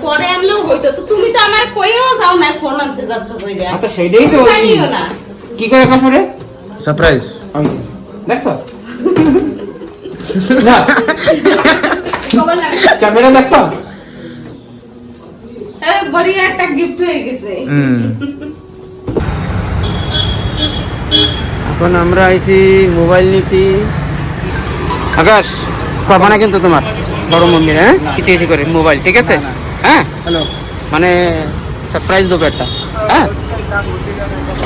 পরে আনলেও হইতো, তো তুমি তো আমার কইও যাও না ফোন আনতে যাচ্ছ কইরা। আচ্ছা সেইটাই তো জানিও না কি করে কাশরে সারপ্রাইজ দেখছো না ক্যামেরা দেখছো বড় একটা গিফট হয়ে গেছে। এখন আমরা আইছি মোবাইল নিতে। আকাশ কবা না কিন্তু তোমার বড় মম্মির, হ্যাঁ ইতিহাসি করে মোবাইল, ঠিক আছে? হ্যাঁ হ্যালো মানে सरप्राइज दो बेटा। हाँ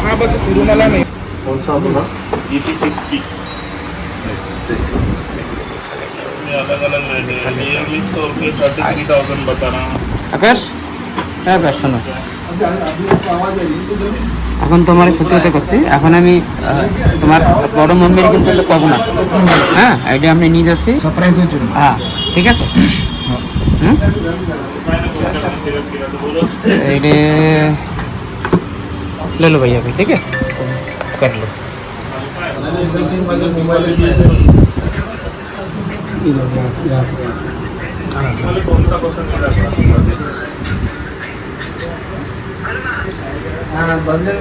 हाँ बस तिरुमला में कौन सा होगा ET60 अलग अलग रेट है। इंग्लिश तो 33,000 बता रहा हूँ। आकाश হ্যাঁ বেশ শোনো, এখন তোমার সত্যি কথা করছি, এখন আমি তোমার বড় মম্মির কিন্তু কব না, হ্যাঁ এটা আমি নিয়ে যাচ্ছি सरप्राइज हो चुका হ্যাঁ ঠিক আছে। হুম এইটা ले लो भैया अभी, ठीक है कर लो। कौन सा पसंद है? हाँ बंदर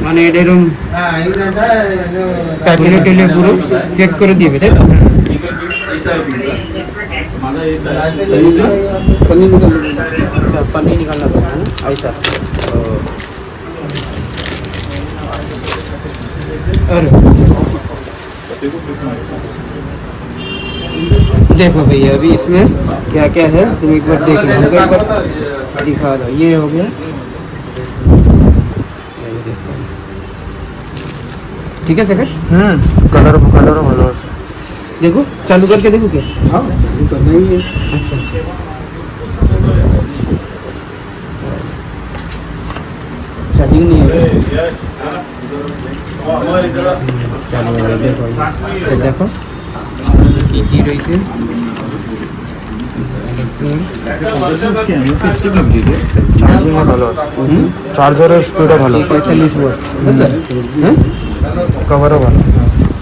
মানে এরকম প্যাকেটে টেলে পুরো চেক করে দিবে, তাই তো? अच्छा पन्नी निकालना पड़ता है ना ऐसा। अरे देखो भैया अभी इसमें क्या क्या है तुम एक बार देख लो, एक बार दिखा दो। ये हो गया, ठीक है जगह। कलर कलर ভালো আছে देखो चालू करके देखो क्या। हाँ करना ही है। अच्छा सेटिंग नहीं है चालू हो गया। देखो ये देखो की रही से চার্জিং ভালো আছে, চার্জারের স্পিডও ভালো, 45 ওয়াট বুঝলে? হ্যাঁ কভারও ভালো।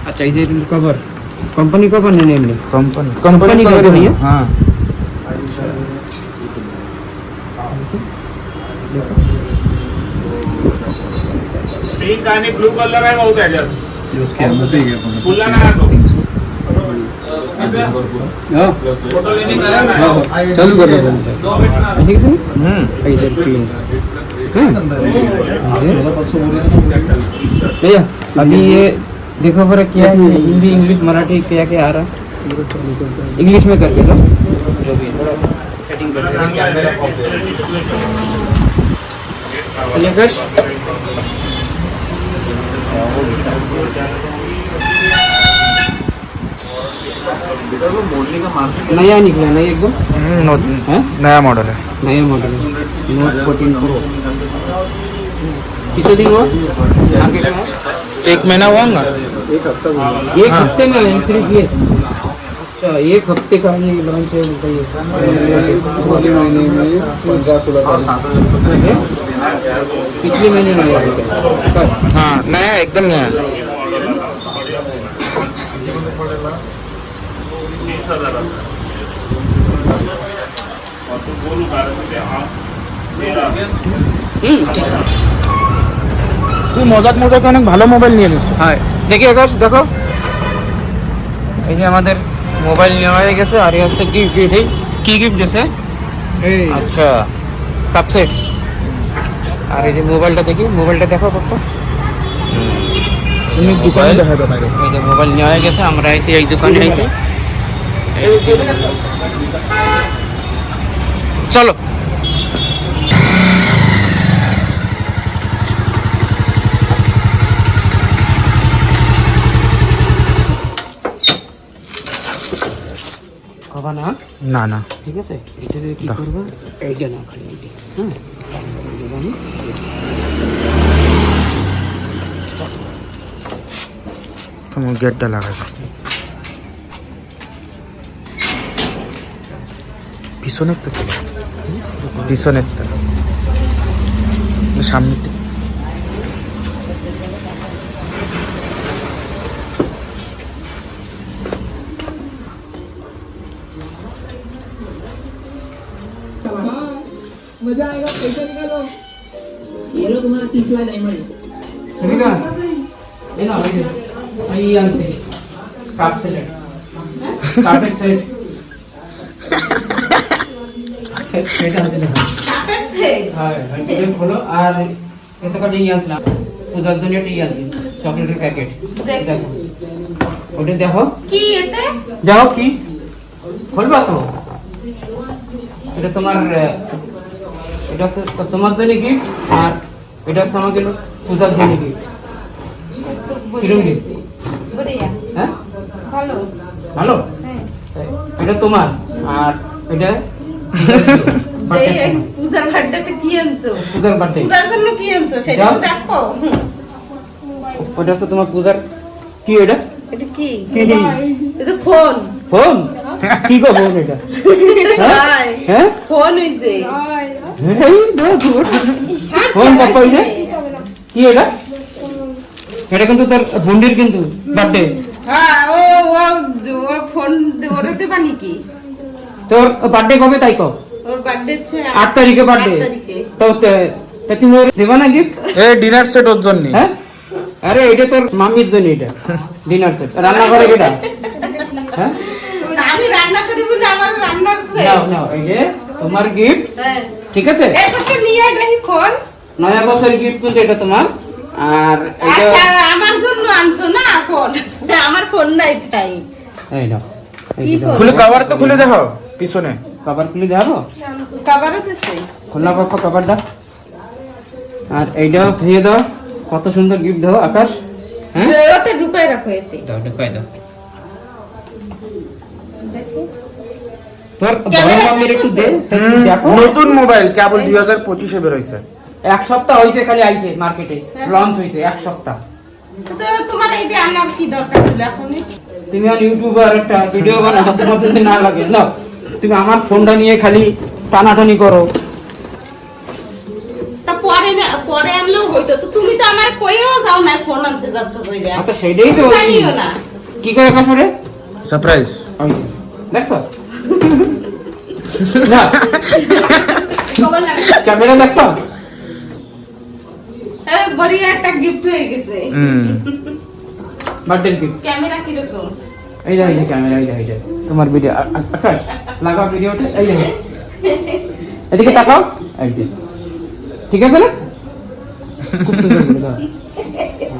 अच्छा ये कवर कंपनी कवर नहीं एमनी कंपनी कंपनी का कवर भैया? हाँ पिंक आणि ब्लू कलर आहे भाऊ त्याच्यात. उसकी एमआरपी है फुला ना तो फोटो लेने का चालू कर रहा ऐसे कैसे इधर पिन भैया अभी ये देखो फर्क क्या है, हिंदी इंग्लिश मराठी क्या क्या आ रहा है, इंग्लिश में करके सब सेटिंग करके नया निकला नया एकदम नया मॉडल है। नया मॉडल नोट 14 प्रो। कितने दिन हुआ मार्केट में? एक महीना हुआ ना, एक हफ्ते में है सिर्फ ये। अच्छा एक हफ्ते का ये लॉन्च है बताइए। पिछले महीने में 15-16 पिछले महीने में आया था। हाँ नया एकदम नया। 30,000 और तू बोलू कारण ते हाँ मेरा তুই মজাক মজাক অনেক ভালো মোবাইল নিয়ে নিস। হ্যাঁ দেখি আকাশ দেখো এই যে আমাদের মোবাইল নেওয়া হয়ে গেছে, আর এই হচ্ছে কি গিফট দিয়েছে। আচ্ছা সাবসেট। আর এই যে মোবাইলটা দেখি, মোবাইলটা দেখো কত তুমি দোকানে দেখাতে পারো। এই যে মোবাইল নেওয়া হয়ে গেছে, আমরা আইছি এই দোকানে আইছি। চলো কবা না না না ঠিক আছে। এটা দিয়ে কি করবা, এইটা না খালি এইটা, হ্যাঁ তোমার গেটটা লাগাবে পিছনের তো চলো, পিছনের তো সামনে ये लो तुम्हारा 30वां डायमंड। ठीक है ये ना आई आंटी কাপ সেট কাপের সেট সেট আছে না কাপের সেট হ্যাঁ এটা খোলো আর এত কত ইয়ে আসলা উদার জন্য একটা ইয়ে আছে চকলেটের প্যাকেট দেখো ওটা দেখো কি এতে যাও কি খুলবা তো এটা তোমার এটা হচ্ছে তোমার জন্য গিফট আর এটা হচ্ছে আমার জন্য উদার জন্য গিফট কিরম গিফট বড়িয়া হ্যাঁ ভালো ভালো হ্যাঁ এটা তোমার আর এটা এই পূজার বার্থডেতে কি আনছো পূজার বার্থডে পূজার জন্য কি আনছো সেটা তো দেখো ওটা হচ্ছে তোমার পূজার কি এটা এটা কি কি এটা ফোন ফোন কি গো ফোন এটা ভাই হ্যাঁ ফোন হইছে এই দেখো ফোন পাপা এই যে কি এটা এটা কিন্তু তোর বন্ডির কিন্তু বার্থডে হ্যাঁ ও ফোন ওরাতে বানি কি তোর বার্থডে কবে তাই কো ওর বার্থডে হচ্ছে 8 তারিখে বার্থডে 8 তারিখে তো তুমি ওর দেবা না গিফট এই ডিনার সেট ওর জন্য হ্যাঁ আরে এটা তোর মাম্মির জন্য এটা ডিনার সেট রান্না করে এটা হ্যাঁ আমি রান্না করি বলে আমার রান্নার আছে নাও নাও এই যে তোমার গিফট হ্যাঁ ঠিক আছে এটাকে নিয়ে দেখি ফোন নয়া বছরের গিফট কিন্তু এটা তোমার আর এটা আচ্ছা আমার জন্য আনছো না ফোন আমার ফোন নাই তাই এই নাও কি ফোন খুলে কভার তো খুলে দেখো পিছনে কভার খুলে দেবো কভারও দিছে খোলা পাপা কভারটা আর এইটাও ধুয়ে দাও কত সুন্দর গিফট দাও আকাশ হ্যাঁ ওতে ঢুকাই রাখো এতে দাও ঢুকাই দাও দেখি তোর বড় ক্যামেরা মাম্মির একটু দে দেখো নতুন মোবাইল কেবল 2025 এ বের হইছে এক সপ্তাহ হইছে খালি আইছে মার্কেটে লঞ্চ হইছে এক সপ্তাহ তো তোমার এইটা আনার কি দরকার ছিল এখনই তুমি আর ইউটিউবার একটা ভিডিও বানাও তোমার যদি না লাগে না তুমি আমার ফোনটা নিয়ে খালি টানাটানি করো তা পরে আনলেও হইতো তো তুমি তো আমার কইও যাও না ফোন আনতে যাচ্ছ কইরা তো সেইটাই তো জানিও না কি করে আকাশ রে সারপ্রাইজ দেখছো না ক্যামেরা দেখছো বড়িয়া একটা গিফট হয়ে গেছে বার্থডে গিফট ক্যামেরা কিরকম এই যে ক্যামেরা এই যে তোমার ভিডিও আকাশ লাগাও ভিডিওটা এই যে এদিকে তাকাও এই যে ঠিক আছে না খুব সুন্দর করে দাও